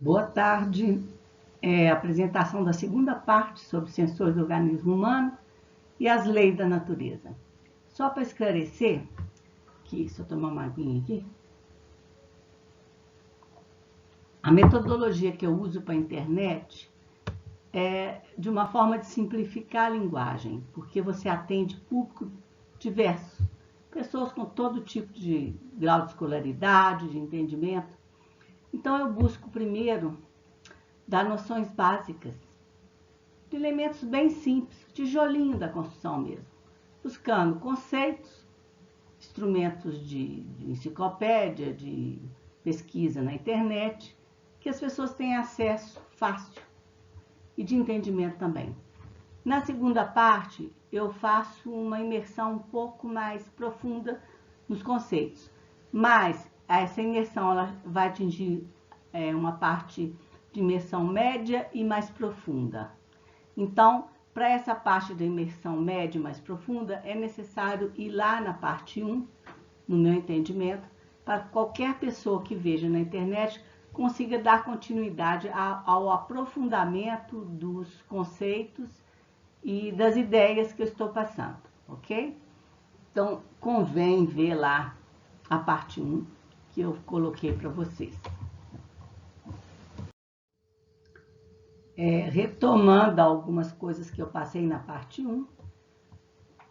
Boa tarde. Apresentação da segunda parte sobre sensores do organismo humano e as leis da natureza. Só para esclarecer, que se eu tomar uma aguinha aqui, a metodologia que eu uso para a internet é de uma forma de simplificar a linguagem, porque você atende público diverso, pessoas com todo tipo de grau de escolaridade, de entendimento. Então eu busco primeiro dar noções básicas, de elementos bem simples, tijolinho da construção mesmo, buscando conceitos, instrumentos de enciclopédia, de pesquisa na internet, que as pessoas tenham acesso fácil e de entendimento também. Na segunda parte, eu faço uma imersão um pouco mais profunda nos conceitos, mas essa imersão ela vai atingir uma parte de imersão média e mais profunda. Então, para essa parte da imersão média e mais profunda, é necessário ir lá na parte 1, no meu entendimento, para que qualquer pessoa que veja na internet consiga dar continuidade ao aprofundamento dos conceitos e das ideias que eu estou passando, ok? Então, convém ver lá a parte 1 que eu coloquei para vocês. Retomando algumas coisas que eu passei na parte 1,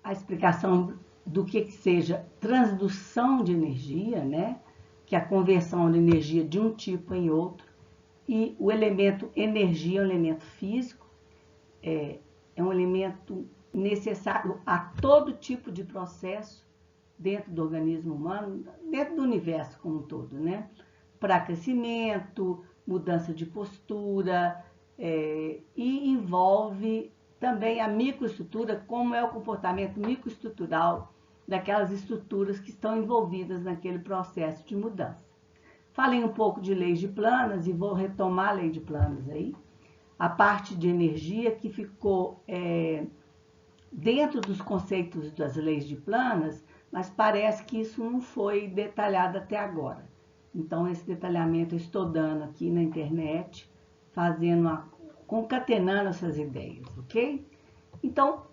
a explicação do que seja transdução de energia, né? Que é a conversão de energia de um tipo em outro, e o elemento energia é um elemento físico, é um elemento necessário a todo tipo de processo dentro do organismo humano, dentro do universo como um todo, né? Para crescimento, mudança de postura, e envolve também a microestrutura, como é o comportamento microestrutural daquelas estruturas que estão envolvidas naquele processo de mudança. Falei um pouco de leis de Planas e vou retomar a lei de Planas aí. A parte de energia que ficou dentro dos conceitos das leis de Planas, mas parece que isso não foi detalhado até agora. Então, esse detalhamento eu estou dando aqui na internet, concatenando essas ideias, ok? Então,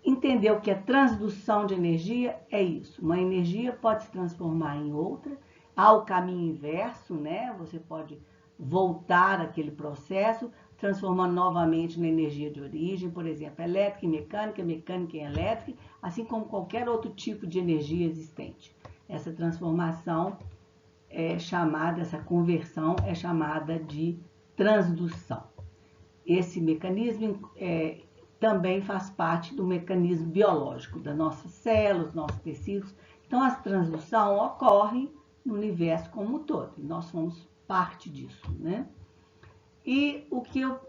entender o que é transdução de energia é isso. Uma energia pode se transformar em outra, há o caminho inverso, né? Você pode voltar aquele processo, transformando novamente na energia de origem, por exemplo, elétrica e mecânica, mecânica e elétrica, assim como qualquer outro tipo de energia existente. Essa transformação essa conversão é chamada de transdução. Esse mecanismo também faz parte do mecanismo biológico das nossas células, nossos tecidos. Então, a transdução ocorre no universo como um todo, e nós somos parte disso, né? E o que eu,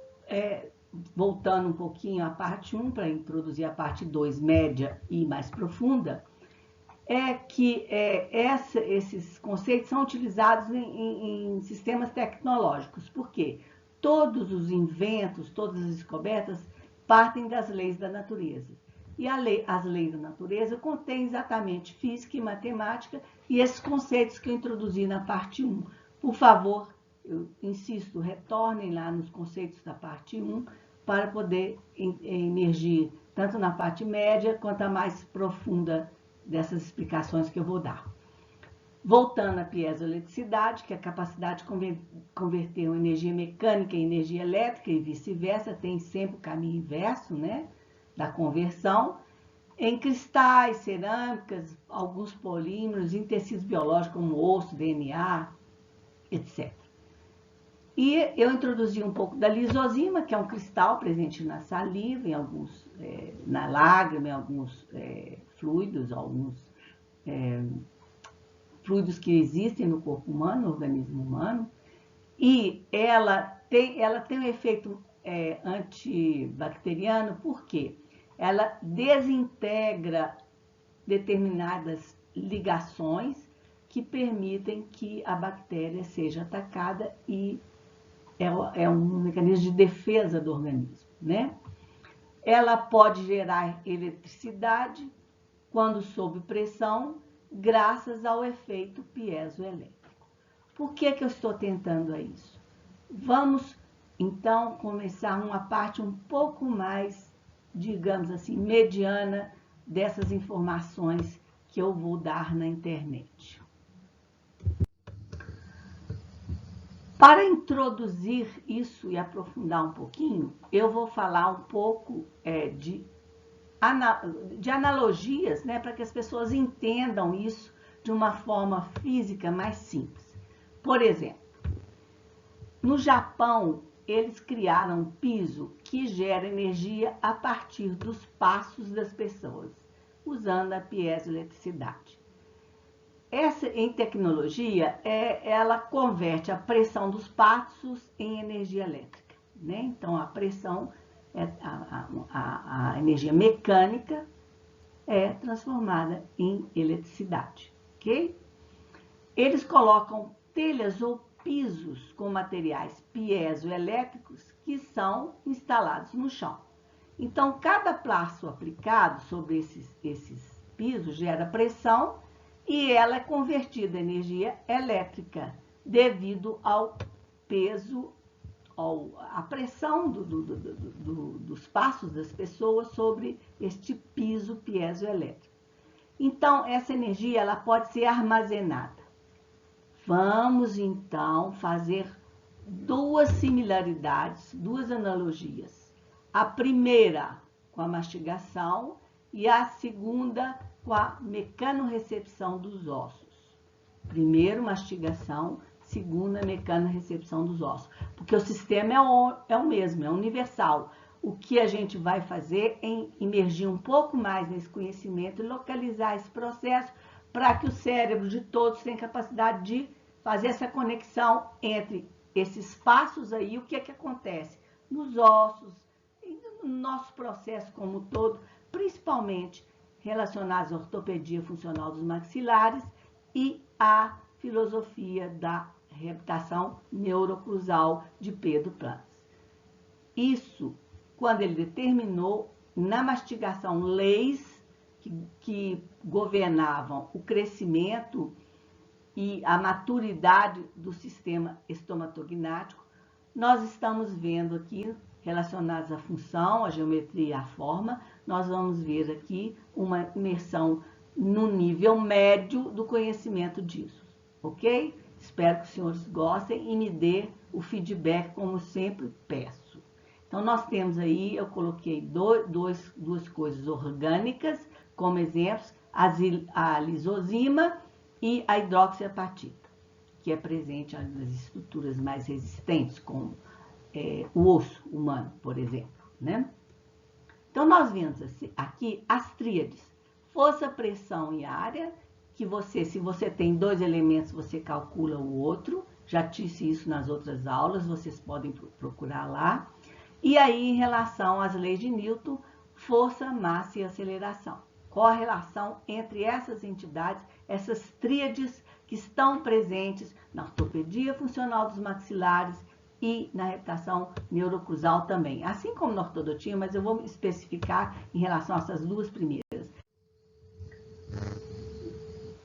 voltando um pouquinho à parte 1, para introduzir a parte 2, média e mais profunda, é que esses conceitos são utilizados em sistemas tecnológicos. Por quê? Todos os inventos, todas as descobertas partem das leis da natureza. E as leis da natureza contêm exatamente física e matemática e esses conceitos que eu introduzi na parte 1. Por favor, eu insisto, retornem lá nos conceitos da parte 1 para poder emergir tanto na parte média quanto a mais profunda dessas explicações que eu vou dar. Voltando à piezoeletricidade, que é a capacidade de converter uma energia mecânica em energia elétrica e vice-versa, tem sempre o caminho inverso, né, da conversão, em cristais, cerâmicas, alguns polímeros, em tecidos biológicos como osso, DNA, etc. E eu introduzi um pouco da lisozima, que é um cristal presente na saliva, na lágrima, em alguns fluidos, alguns fluidos que existem no corpo humano, no organismo humano, e ela tem um efeito antibacteriano, por quê? Ela desintegra determinadas ligações que permitem que a bactéria seja atacada e é um mecanismo de defesa do organismo, né? Ela pode gerar eletricidade quando sob pressão, graças ao efeito piezoelétrico. Por que eu estou tentando isso? Vamos, então, começar uma parte um pouco mais, digamos assim, mediana dessas informações que eu vou dar na internet. Para introduzir isso e aprofundar um pouquinho, eu vou falar um pouco de analogias, né, para que as pessoas entendam isso de uma forma física mais simples. Por exemplo, no Japão, eles criaram um piso que gera energia a partir dos passos das pessoas, usando a piezoeletricidade. Essa, em tecnologia, ela converte a pressão dos passos em energia elétrica, né? Então, a pressão, a energia mecânica é transformada em eletricidade, ok? Eles colocam telhas ou pisos com materiais piezoelétricos que são instalados no chão. Então, cada passo aplicado sobre esses pisos gera pressão e ela é convertida em energia elétrica devido ao peso, à pressão dos passos das pessoas sobre este piso piezoelétrico. Então, essa energia ela pode ser armazenada. Vamos, então, fazer duas similaridades, duas analogias. A primeira com a mastigação e a segunda com a mecanorrecepção dos ossos. Primeiro, mastigação, segunda, mecanorrecepção dos ossos. Porque o sistema é o mesmo, é universal. O que a gente vai fazer é imergir um pouco mais nesse conhecimento e localizar esse processo para que o cérebro de todos tenha capacidade de fazer essa conexão entre esses passos aí, o que é que acontece nos ossos, no nosso processo como um todo, principalmente relacionados à ortopedia funcional dos maxilares e à filosofia da reabilitação neurocruzal de Pedro Planas. Isso, quando ele determinou na mastigação leis que governavam o crescimento e a maturidade do sistema estomatognático, nós estamos vendo aqui, relacionados à função, à geometria e à forma, nós vamos ver aqui uma imersão no nível médio do conhecimento disso, ok? Espero que os senhores gostem e me dê o feedback, como sempre peço. Então, nós temos aí, eu coloquei duas coisas orgânicas como exemplos, a lisozima e a hidroxiapatita, que é presente nas estruturas mais resistentes, como o osso humano, por exemplo, né? Então, nós vemos aqui as tríades, força, pressão e área, que se você tem dois elementos, você calcula o outro, já disse isso nas outras aulas, vocês podem procurar lá. E aí, em relação às leis de Newton, força, massa e aceleração. Qual a relação entre essas entidades, essas tríades que estão presentes na ortopedia funcional dos maxilares e na reabilitação neurocruzal também, assim como na ortodontia, mas eu vou especificar em relação a essas duas primeiras.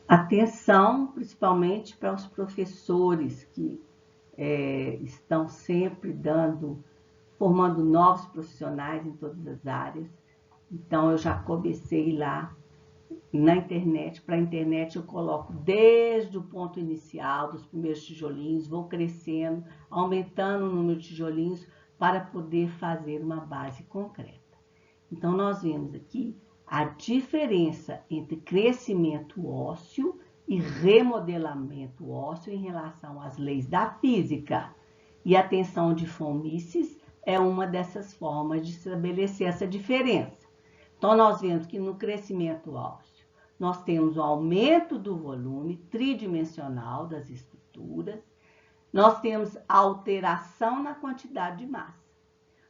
Atenção, principalmente para os professores que estão sempre formando novos profissionais em todas as áreas. Então, eu já comecei lá na internet. Para a internet, eu coloco desde o ponto inicial, dos primeiros tijolinhos, vou crescendo, aumentando o número de tijolinhos para poder fazer uma base concreta. Então, nós vemos aqui a diferença entre crescimento ósseo e remodelamento ósseo em relação às leis da física. E a tensão de von Mises é uma dessas formas de estabelecer essa diferença. Então, nós vemos que no crescimento ósseo, nós temos o aumento do volume tridimensional das estruturas, nós temos a alteração na quantidade de massa.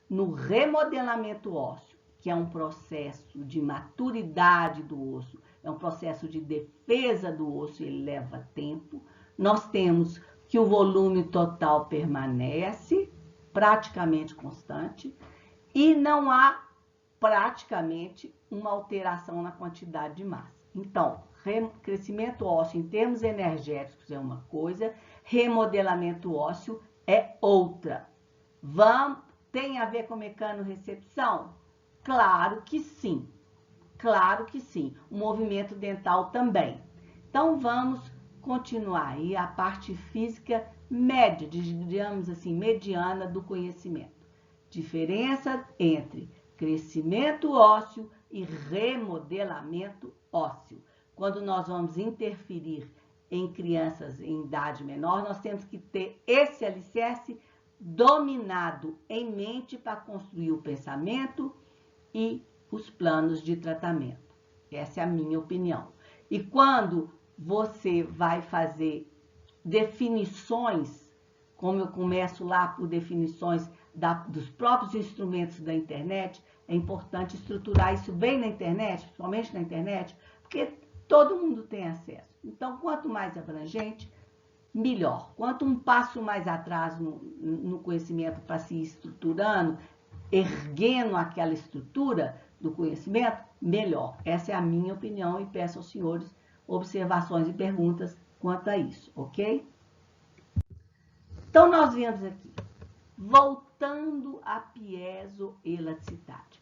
No remodelamento ósseo, que é um processo de maturidade do osso, é um processo de defesa do osso, ele leva tempo, nós temos que o volume total permanece praticamente constante e não há praticamente uma alteração na quantidade de massa. Então, crescimento ósseo em termos energéticos é uma coisa, remodelamento ósseo é outra. Tem a ver com mecanorecepção? Claro que sim. Claro que sim. O movimento dental também. Então, vamos continuar aí a parte física média, digamos assim, mediana do conhecimento. Diferença entre crescimento ósseo e remodelamento ósseo. Quando nós vamos interferir em crianças em idade menor, nós temos que ter esse alicerce dominado em mente para construir o pensamento e os planos de tratamento. Essa é a minha opinião. E quando você vai fazer definições, como eu começo lá por definições dos próprios instrumentos da internet, é importante estruturar isso bem na internet, principalmente na internet, porque todo mundo tem acesso. Então, quanto mais abrangente, melhor. Quanto um passo mais atrás no conhecimento para se estruturando, erguendo aquela estrutura do conhecimento, melhor. Essa é a minha opinião e peço aos senhores observações e perguntas quanto a isso, ok? Então, nós vemos aqui, voltando à piezoelaticidade,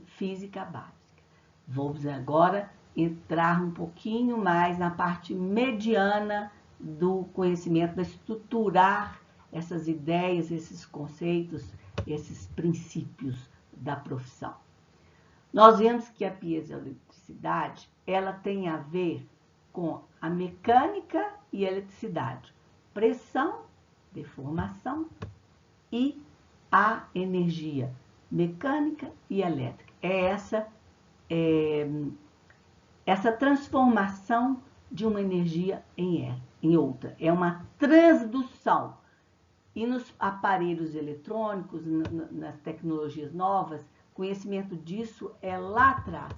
física básica. Vamos agora entrar um pouquinho mais na parte mediana do conhecimento, de estruturar essas ideias, esses conceitos, esses princípios da profissão. Nós vemos que a piezoeletricidade, ela tem a ver com a mecânica e a eletricidade, pressão, deformação e a energia mecânica e elétrica. Essa transformação de uma energia em outra. É uma transdução. E nos aparelhos eletrônicos, nas tecnologias novas, conhecimento disso é lá atrás.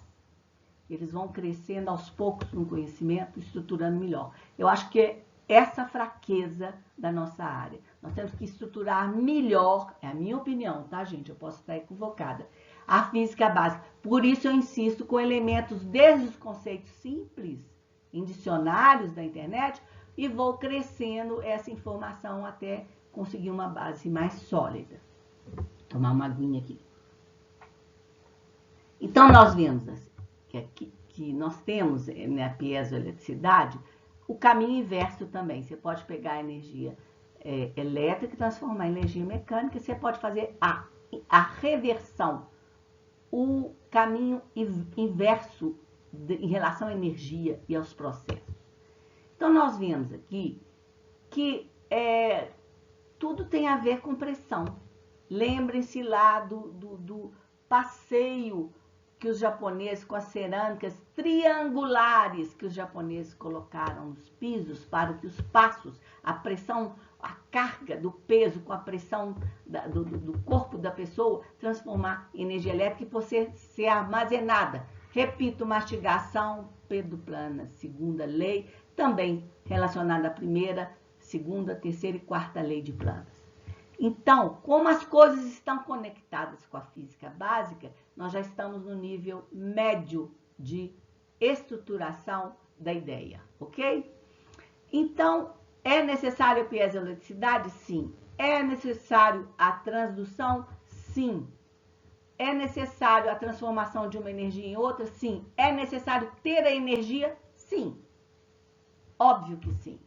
Eles vão crescendo aos poucos no conhecimento, estruturando melhor. Eu acho que é essa fraqueza da nossa área. Nós temos que estruturar melhor, é a minha opinião, tá, gente? Eu posso estar equivocada. A física básica. Por isso eu insisto com elementos desde os conceitos simples, em dicionários da internet, e vou crescendo essa informação até conseguir uma base mais sólida. Vou tomar uma aguinha aqui. Então, nós vemos que nós temos na piezoeletricidade o caminho inverso também. Você pode pegar a energia elétrica e transformar em energia mecânica. Você pode fazer a reversão, o caminho inverso em relação à energia e aos processos. Então, nós vemos aqui que tudo tem a ver com pressão. Lembrem-se lá do passeio que os japoneses, com as cerâmicas triangulares que os japoneses colocaram nos pisos para que os passos, a pressão, a carga do peso com a pressão do corpo da pessoa transformar em energia elétrica e poder ser armazenada. Repito, mastigação, Pedro Plana, segunda lei, também relacionada à primeira, segunda, terceira e quarta lei de Planas. Então, como as coisas estão conectadas com a física básica, nós já estamos no nível médio de estruturação da ideia, ok? Então, é necessário a piezoeletricidade? Sim. É necessário a transdução? Sim. É necessário a transformação de uma energia em outra? Sim. É necessário ter a energia? Sim. Óbvio que sim.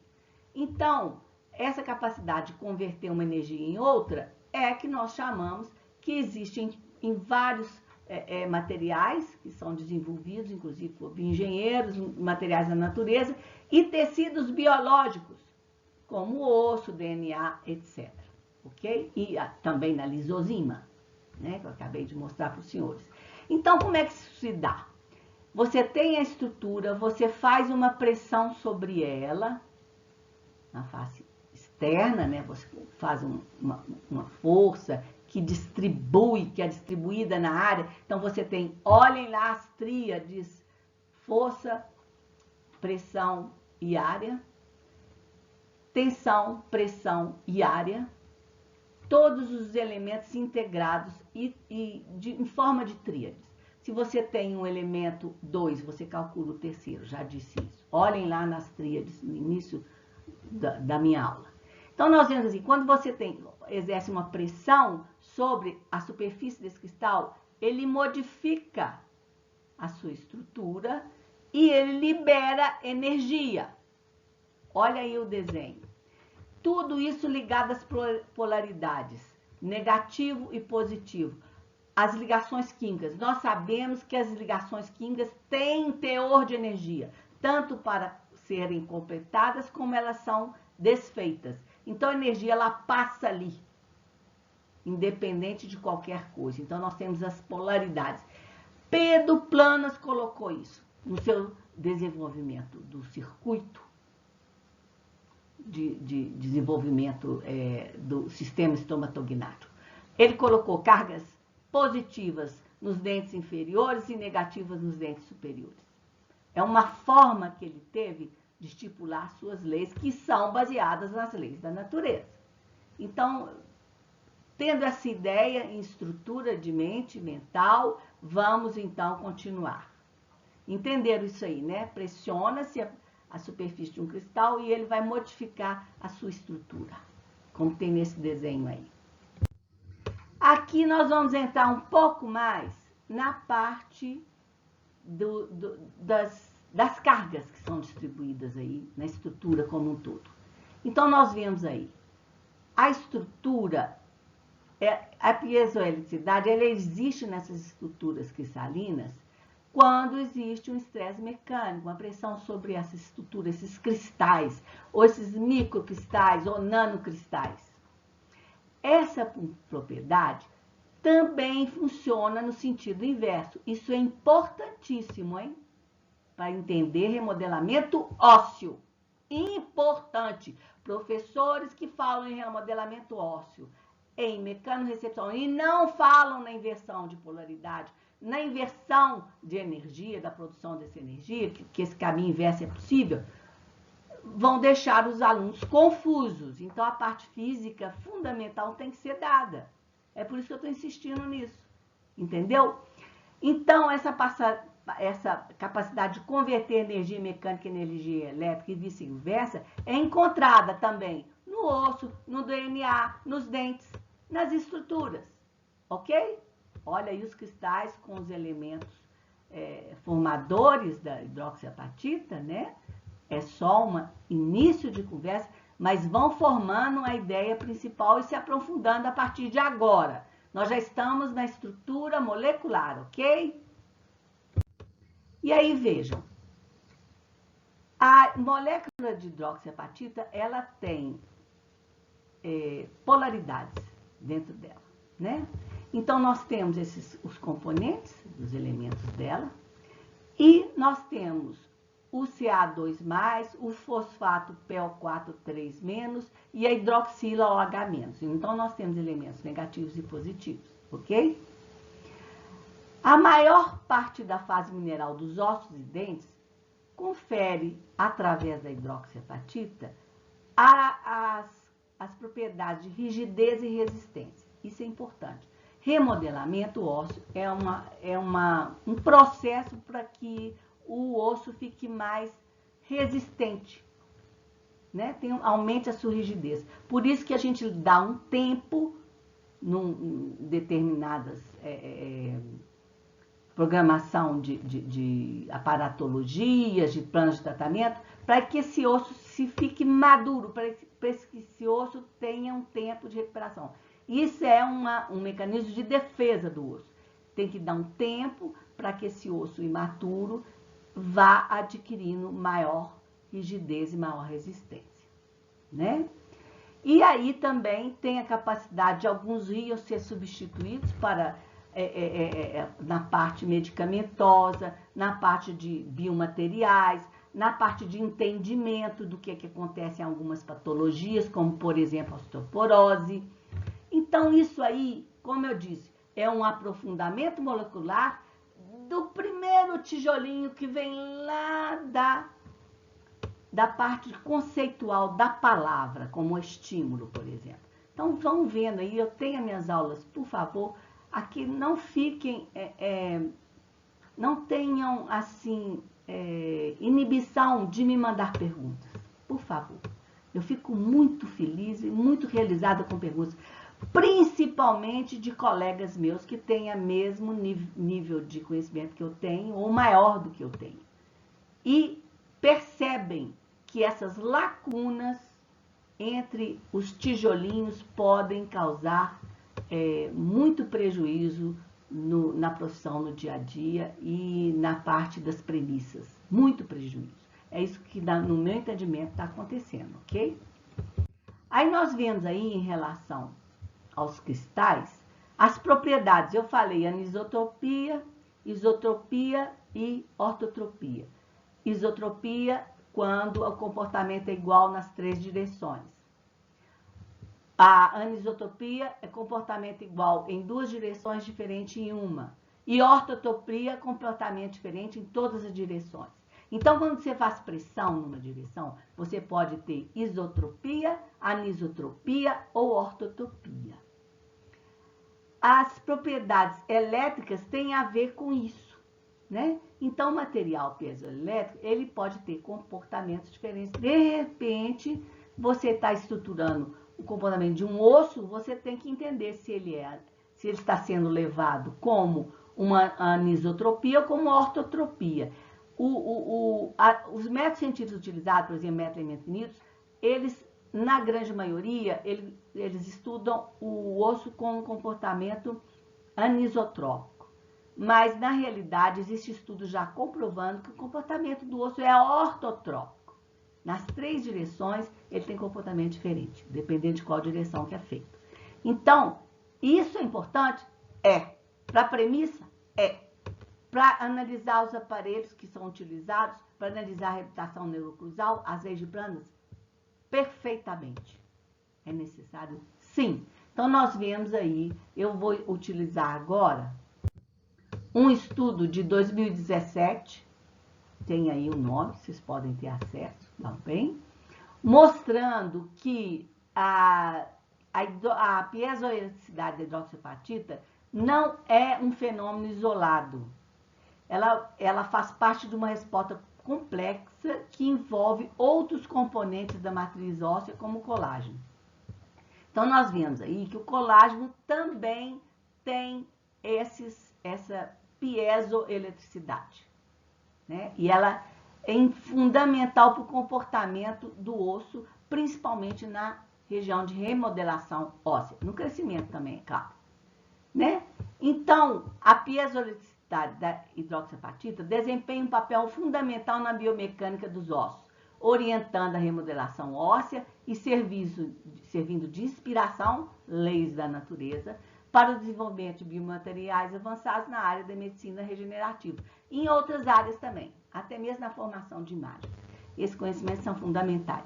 Então, essa capacidade de converter uma energia em outra é que nós chamamos que existem em vários materiais que são desenvolvidos, inclusive por engenheiros, materiais da natureza, e tecidos biológicos, como osso, DNA, etc. Ok? E também na lisozima, né, que eu acabei de mostrar para os senhores. Então, como é que isso se dá? Você tem a estrutura, você faz uma pressão sobre ela, na face externa, né? Você faz uma força que distribui, que é distribuída na área. Então, você tem, olhem lá as tríades, força, pressão e área, tensão, pressão e área, todos os elementos integrados em forma de tríades. Se você tem um elemento 2, você calcula o terceiro, já disse isso. Olhem lá nas tríades no início da minha aula. Então, nós vemos assim, quando você exerce uma pressão sobre a superfície desse cristal, ele modifica a sua estrutura e ele libera energia. Olha aí o desenho. Tudo isso ligado às polaridades, negativo e positivo. As ligações químicas. Nós sabemos que as ligações químicas têm teor de energia, tanto para serem completadas como elas são desfeitas. Então, a energia ela passa ali, independente de qualquer coisa. Então, nós temos as polaridades. Pedro Planas colocou isso no seu desenvolvimento do circuito de desenvolvimento do sistema estomatognático. Ele colocou cargas positivas nos dentes inferiores e negativas nos dentes superiores. É uma forma que ele teve de estipular suas leis, que são baseadas nas leis da natureza. Então, tendo essa ideia em estrutura de mente, mental, vamos então continuar. Entenderam isso aí, né? Pressiona-se a superfície de um cristal e ele vai modificar a sua estrutura, como tem nesse desenho aí. Aqui nós vamos entrar um pouco mais na parte das cargas que são distribuídas aí na estrutura como um todo. Então, nós vemos aí, a estrutura, a piezoeletricidade, ela existe nessas estruturas cristalinas quando existe um estresse mecânico, uma pressão sobre essa estrutura, esses cristais, ou esses microcristais ou nanocristais. Essa propriedade também funciona no sentido inverso. Isso é importantíssimo, hein? Para entender remodelamento ósseo. Importante. Professores que falam em remodelamento ósseo, em mecanorecepção, e não falam na inversão de polaridade, na inversão de energia, da produção dessa energia, que esse caminho inverso é possível, vão deixar os alunos confusos. Então, a parte física fundamental tem que ser dada. É por isso que eu estou insistindo nisso. Entendeu? Então, essa capacidade de converter energia mecânica em energia elétrica e vice-versa é encontrada também no osso, no DNA, nos dentes, nas estruturas. Ok? Olha aí os cristais com os elementos formadores da hidroxiapatita, né? É só um início de conversa, mas vão formando a ideia principal e se aprofundando a partir de agora. Nós já estamos na estrutura molecular, ok? E aí, vejam, a molécula de hidroxiapatita, ela tem polaridades dentro dela, né? Então, nós temos os componentes, os elementos dela, e nós temos o Ca2+, o fosfato PO4,3- e a hidroxila OH-. Então, nós temos elementos negativos e positivos, ok? A maior parte da fase mineral dos ossos e dentes confere, através da hidroxiapatita, as propriedades de rigidez e resistência. Isso é importante. Remodelamento ósseo é um processo para que o osso fique mais resistente, né? Aumente a sua rigidez. Por isso que a gente dá um tempo em determinadas programação de aparatologias, de planos de tratamento, para que esse osso se fique maduro, para que esse osso tenha um tempo de recuperação. Isso é um mecanismo de defesa do osso. Tem que dar um tempo para que esse osso imaturo vá adquirindo maior rigidez e maior resistência, né? E aí também tem a capacidade de alguns íons ser substituídos na parte medicamentosa, na parte de biomateriais, na parte de entendimento do que acontece em algumas patologias, como, por exemplo, a osteoporose. Então, isso aí, como eu disse, é um aprofundamento molecular do primeiro tijolinho que vem lá da parte conceitual da palavra, como estímulo, por exemplo. Então, vão vendo aí, eu tenho as minhas aulas, por favor, aqui não fiquem, não tenham, assim, inibição de me mandar perguntas, por favor. Eu fico muito feliz e muito realizada com perguntas, principalmente de colegas meus que têm o mesmo nível de conhecimento que eu tenho, ou maior do que eu tenho. E percebem que essas lacunas entre os tijolinhos podem causar muito prejuízo na profissão, no dia a dia e na parte das premissas. Muito prejuízo. É isso que, no meu entendimento, está acontecendo, ok? Aí nós vemos aí, em relação aos cristais, as propriedades. Eu falei anisotropia, isotropia e ortotropia. Isotropia, quando o comportamento é igual nas 3 direções. A anisotropia é comportamento igual em 2 direções, diferente em uma. E ortotropia, comportamento diferente em todas as direções. Então, quando você faz pressão numa direção, você pode ter isotropia, anisotropia ou ortotropia. As propriedades elétricas têm a ver com isso, né? Então, o material piezoelétrico, ele pode ter comportamentos diferentes. De repente, você está estruturando o comportamento de um osso, você tem que entender se ele está sendo levado como uma anisotropia ou como uma ortotropia. Os métodos científicos utilizados, por exemplo, métodos infinitos, eles, na grande maioria, eles estudam o osso com um comportamento anisotrópico. Mas, na realidade, existe estudo já comprovando que o comportamento do osso é ortotrópico. Nas 3 direções, ele tem comportamento diferente, dependendo de qual direção que é feito. Então, isso é importante? É. Para a premissa? É. Para analisar os aparelhos que são utilizados, para analisar a reabilitação neurocruzal, as leis de planas? Perfeitamente. É necessário? Sim. Então, nós vemos aí, eu vou utilizar agora um estudo de 2017, tem aí o nome, vocês podem ter acesso também, mostrando que a piezoelectricidade da hidroxiapatita não é um fenômeno isolado. Ela faz parte de uma resposta complexa que envolve outros componentes da matriz óssea, como o colágeno. Então, nós vemos aí que o colágeno também tem essa piezoeletricidade, né? E ela é fundamental para o comportamento do osso, principalmente na região de remodelação óssea, no crescimento também, é claro, né? Então, a piezoeletricidade da hidroxiapatita desempenha um papel fundamental na biomecânica dos ossos, orientando a remodelação óssea e servindo de inspiração, leis da natureza, para o desenvolvimento de biomateriais avançados na área da medicina regenerativa. E em outras áreas também, até mesmo na formação de imagens. Esses conhecimentos são fundamentais.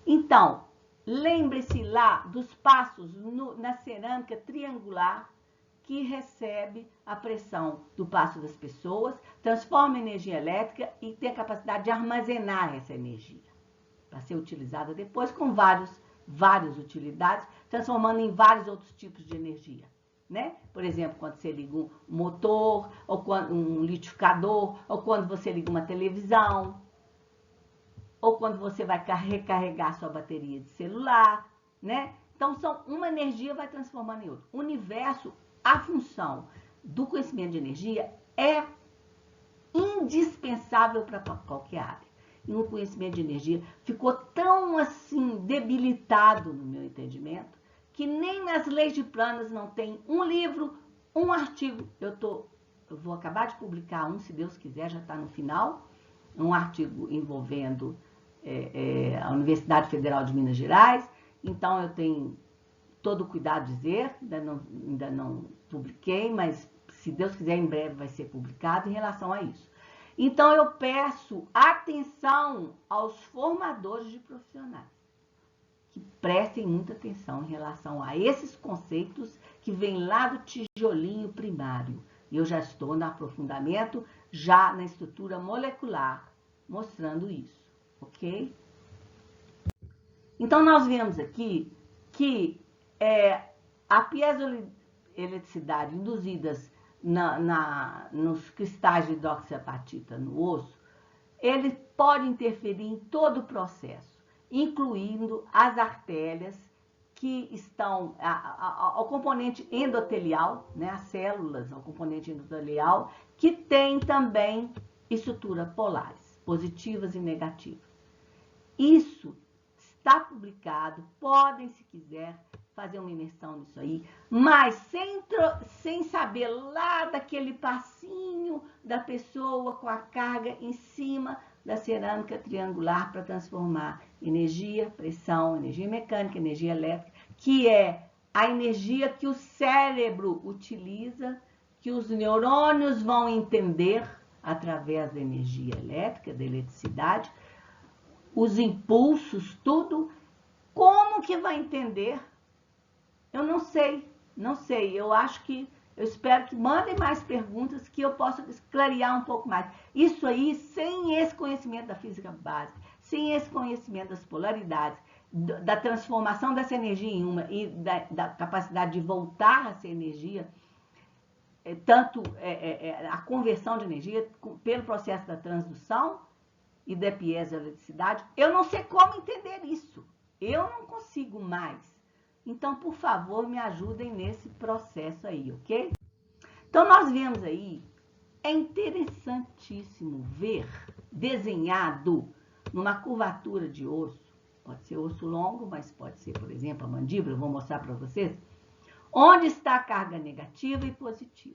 Então, lembre-se lá dos passos na cerâmica triangular, que recebe a pressão do passo das pessoas, transforma energia elétrica e tem a capacidade de armazenar essa energia, para ser utilizada depois com várias utilidades, transformando em vários outros tipos de energia, né? Por exemplo, quando você liga um motor, ou um liquidificador, ou quando você liga uma televisão, ou quando você vai recarregar sua bateria de celular, né? Então, uma energia vai transformando em outra. O universo, a função do conhecimento de energia é indispensável para qualquer área. E o conhecimento de energia ficou tão assim debilitado, no meu entendimento, que nem nas leis de planas não tem um livro, um artigo. Eu vou acabar de publicar um, se Deus quiser, já está no final, um artigo envolvendo a Universidade Federal de Minas Gerais. Então, eu tenho todo o cuidado de dizer, ainda não publiquei, mas se Deus quiser, em breve vai ser publicado em relação a isso. Então, eu peço atenção aos formadores de profissionais, que prestem muita atenção em relação a esses conceitos que vêm lá do tijolinho primário. E eu já estou no aprofundamento, já na estrutura molecular, mostrando isso, ok? Então, nós vemos aqui que a piezoeletricidade induzidas nos cristais de hidroxiapatita no osso, ele pode interferir em todo o processo. incluindo as artérias que estão ao componente endotelial, né, as células ao componente endotelial, que tem também estrutura polares, positivas e negativas. Isso está publicado, podem, se quiser, fazer uma imersão nisso aí, mas sem saber lá daquele passinho da pessoa com a carga em cima da cerâmica triangular para transformar energia, pressão, energia mecânica, energia elétrica, que é a energia que o cérebro utiliza, que os neurônios vão entender através da energia elétrica, da eletricidade, os impulsos, tudo. Como que vai entender? Eu não sei. Eu espero que mandem mais perguntas que eu possa clarear um pouco mais. Isso aí, sem esse conhecimento da física básica, sem esse conhecimento das polaridades, da transformação dessa energia em uma e da capacidade de voltar a ser energia, tanto a conversão de energia pelo processo da transdução e da piezoeletricidade, eu não sei como entender isso. Eu não consigo mais. Então, por favor, me ajudem nesse processo aí, ok? Então, nós vemos aí, é interessantíssimo ver desenhado numa curvatura de osso, pode ser osso longo, mas pode ser, por exemplo, a mandíbula, eu vou mostrar para vocês, onde está a carga negativa e positiva.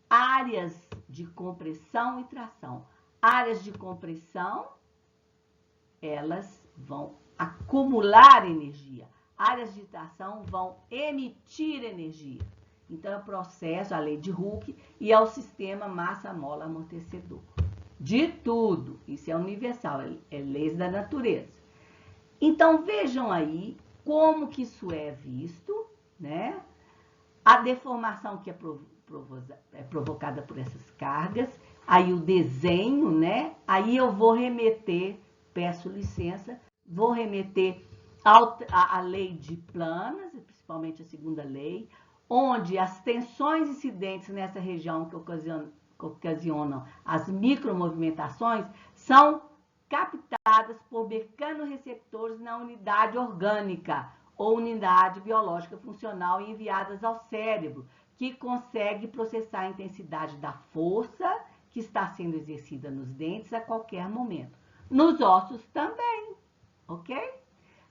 Áreas de compressão e tração. Áreas de compressão, elas vão acumular energia. Áreas de tração vão emitir energia. Então, é o processo, a lei de Hooke, e é o sistema massa-mola-amortecedor. De tudo. Isso é universal, é leis da natureza. Então, vejam aí como que isso é visto, né? A deformação que é provocada por essas cargas, aí o desenho, né? Aí eu vou remeter, peço licença, vou remeter à lei de Planas, principalmente a segunda lei, onde as tensões incidentes nessa região que ocasionam as micromovimentações são captadas por mecanorreceptores na unidade orgânica ou unidade biológica funcional e enviadas ao cérebro, que consegue processar a intensidade da força que está sendo exercida nos dentes a qualquer momento. Nos ossos também, ok?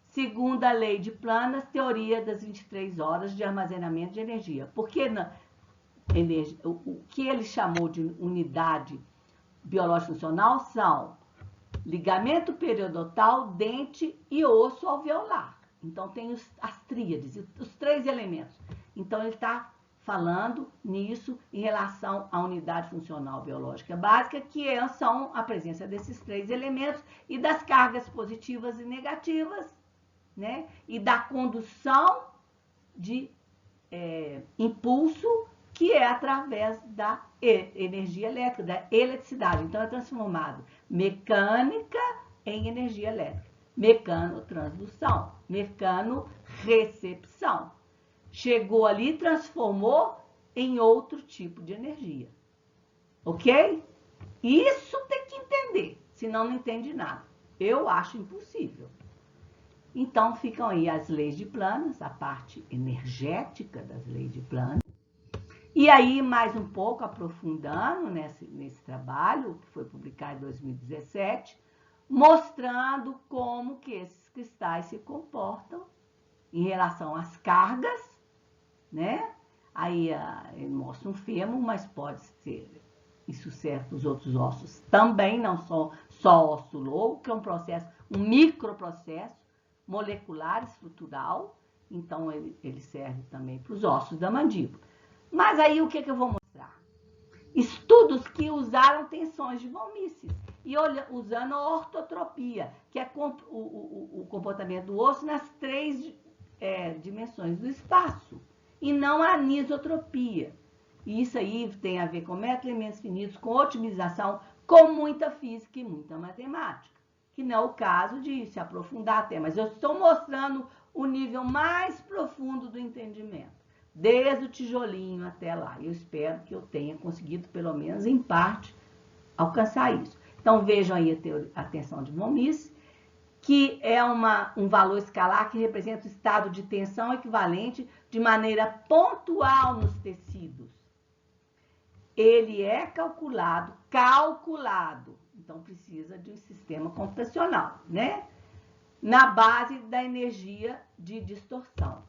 Segundo a lei de Planas, teoria das 23 horas de armazenamento de energia. Porque o que ele chamou de unidade biológica funcional são ligamento periodontal, dente e osso alveolar. Então, tem as tríades, os 3 elementos. Então, ele está falando nisso em relação à unidade funcional biológica básica, que são a presença desses 3 elementos e das cargas positivas e negativas, né? E da condução de impulso, que é através da energia elétrica, da eletricidade. Então, é transformado mecânica em energia elétrica, mecanotransdução, mecanorecepção. Chegou ali, transformou em outro tipo de energia. Ok? Isso tem que entender, senão não entende nada. Eu acho impossível. Então, ficam aí as leis de Planas, a parte energética das leis de Planas. E aí, mais um pouco, aprofundando nesse trabalho, que foi publicado em 2017, mostrando como que esses cristais se comportam em relação às cargas, né? Aí ele mostra um fêmur, mas pode ser, isso serve para os outros ossos também, não só osso longo, que é um processo, um microprocesso molecular, estrutural, então ele serve também para os ossos da mandíbula. Mas aí o que eu vou mostrar? Estudos que usaram tensões de von Mises e usando a ortotropia, que é o comportamento do osso nas 3 dimensões do espaço, e não a anisotropia. E isso aí tem a ver com meta-elementos finitos, com otimização, com muita física e muita matemática, que não é o caso de se aprofundar até, mas eu estou mostrando o nível mais profundo do entendimento, desde o tijolinho até lá. Eu espero que eu tenha conseguido, pelo menos em parte, alcançar isso. Então, vejam aí a tensão de von Mises, que é um valor escalar que representa o estado de tensão equivalente de maneira pontual nos tecidos. Ele é calculado, então precisa de um sistema computacional, né? Na base da energia de distorção.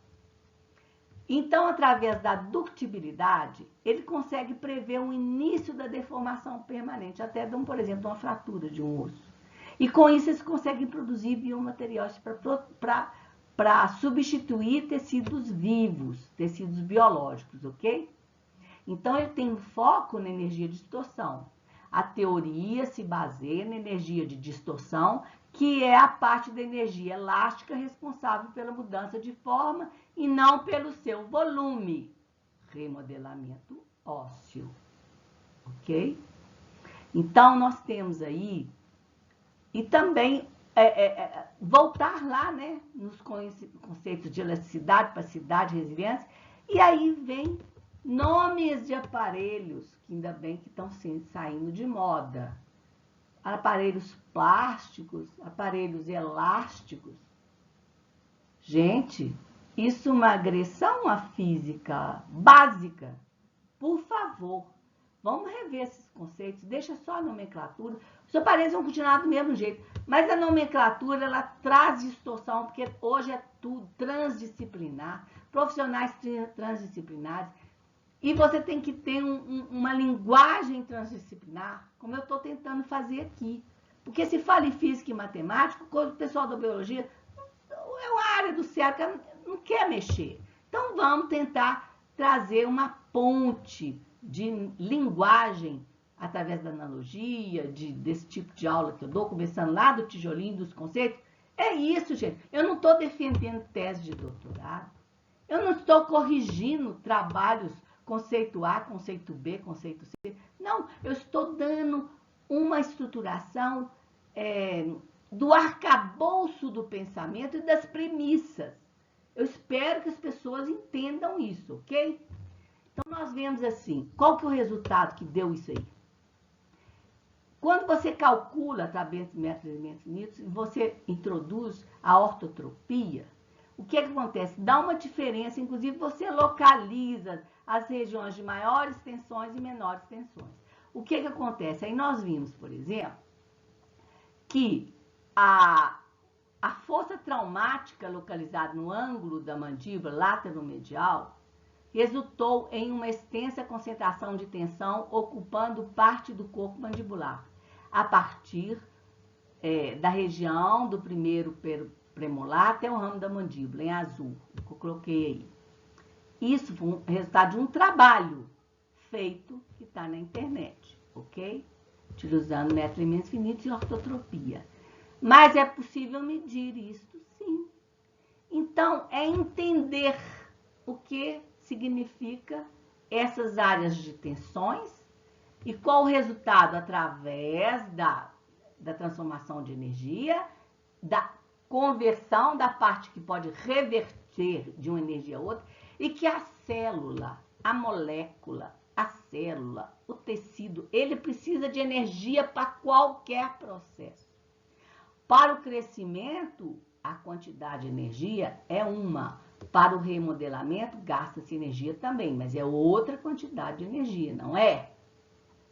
Então, através da ductibilidade, ele consegue prever o início da deformação permanente, até, por exemplo, uma fratura de um osso. E com isso, eles conseguem produzir biomateriais para substituir tecidos vivos, tecidos biológicos, ok? Então, ele tem um foco na energia de distorção. A teoria se baseia na energia de distorção, que é a parte da energia elástica responsável pela mudança de forma e não pelo seu volume. Remodelamento ósseo. Ok? Então, nós temos aí, e também voltar lá, né, nos conceitos de elasticidade, plasticidade, resiliência, e aí vem nomes de aparelhos, que ainda bem que estão saindo de moda. Aparelhos plásticos, aparelhos elásticos. Gente, isso é uma agressão à física básica. Por favor, vamos rever esses conceitos, deixa só a nomenclatura. Os aparelhos vão continuar do mesmo jeito, mas a nomenclatura, ela traz distorção, porque hoje é tudo transdisciplinar, profissionais transdisciplinares, e você tem que ter uma linguagem transdisciplinar, como eu estou tentando fazer aqui. Porque se fala em física e matemática, o pessoal da biologia, é uma área do cérebro que não quer mexer. Então, vamos tentar trazer uma ponte de linguagem através da analogia, desse tipo de aula que eu dou, começando lá do tijolinho, dos conceitos. É isso, gente. Eu não estou defendendo tese de doutorado. Eu não estou corrigindo trabalhos conceito A, conceito B, conceito C. Não, eu estou dando uma estruturação do arcabouço do pensamento e das premissas. Eu espero que as pessoas entendam isso, ok? Então, nós vemos assim, qual que é o resultado que deu isso aí? Quando você calcula através de métodos de elementos finitos, você introduz a ortotropia, o que acontece? Dá uma diferença, inclusive você localiza as regiões de maiores tensões e menores tensões. O que acontece? Aí nós vimos, por exemplo, que a força traumática localizada no ângulo da mandíbula lateromedial resultou em uma extensa concentração de tensão ocupando parte do corpo mandibular, a partir da região do primeiro premolar até o ramo da mandíbula, em azul, que eu coloquei aí. Isso foi um resultado de um trabalho feito que está na internet, ok? Utilizando métodos de elementos finitos e ortotropia. Mas é possível medir isso, sim. Então, é entender o que significa essas áreas de tensões e qual o resultado através da transformação de energia, da conversão da parte que pode reverter de uma energia a outra, e que a célula, a molécula, a célula, o tecido, ele precisa de energia para qualquer processo. Para o crescimento, a quantidade de energia é uma. Para o remodelamento, gasta-se energia também, mas é outra quantidade de energia, não é?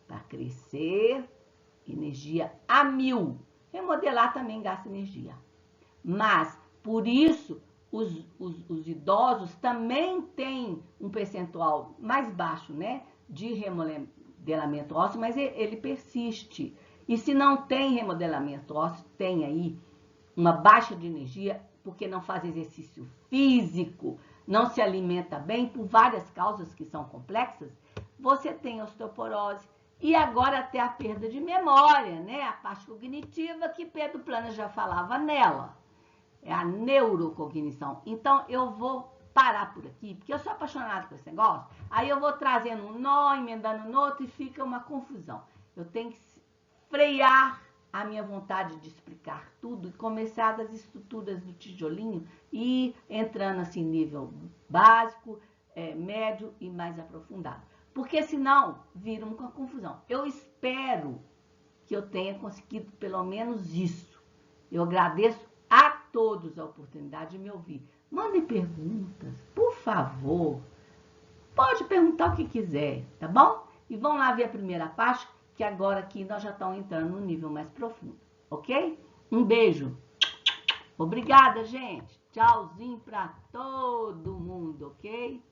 Para crescer, energia a 1000. Remodelar também gasta energia. Mas, por isso, os idosos também têm um percentual mais baixo, né, de remodelamento ósseo, mas ele persiste. E se não tem remodelamento ósseo, tem aí uma baixa de energia, porque não faz exercício físico, não se alimenta bem, por várias causas que são complexas, você tem osteoporose e agora até a perda de memória, né? A parte cognitiva que Pedro Plana já falava nela. É a neurocognição. Então, eu vou parar por aqui, porque eu sou apaixonada por esse negócio, aí eu vou trazendo um nó, emendando no outro e fica uma confusão. Eu tenho que frear a minha vontade de explicar tudo e começar das estruturas do tijolinho e entrando assim nível básico, médio e mais aprofundado. Porque senão vira uma confusão. Eu espero que eu tenha conseguido pelo menos isso. Eu agradeço todos a oportunidade de me ouvir. Mandem perguntas, por favor. Pode perguntar o que quiser, tá bom? E vão lá ver a primeira parte, que agora aqui nós já estamos entrando no nível mais profundo, ok? Um beijo. Obrigada, gente. Tchauzinho para todo mundo, ok?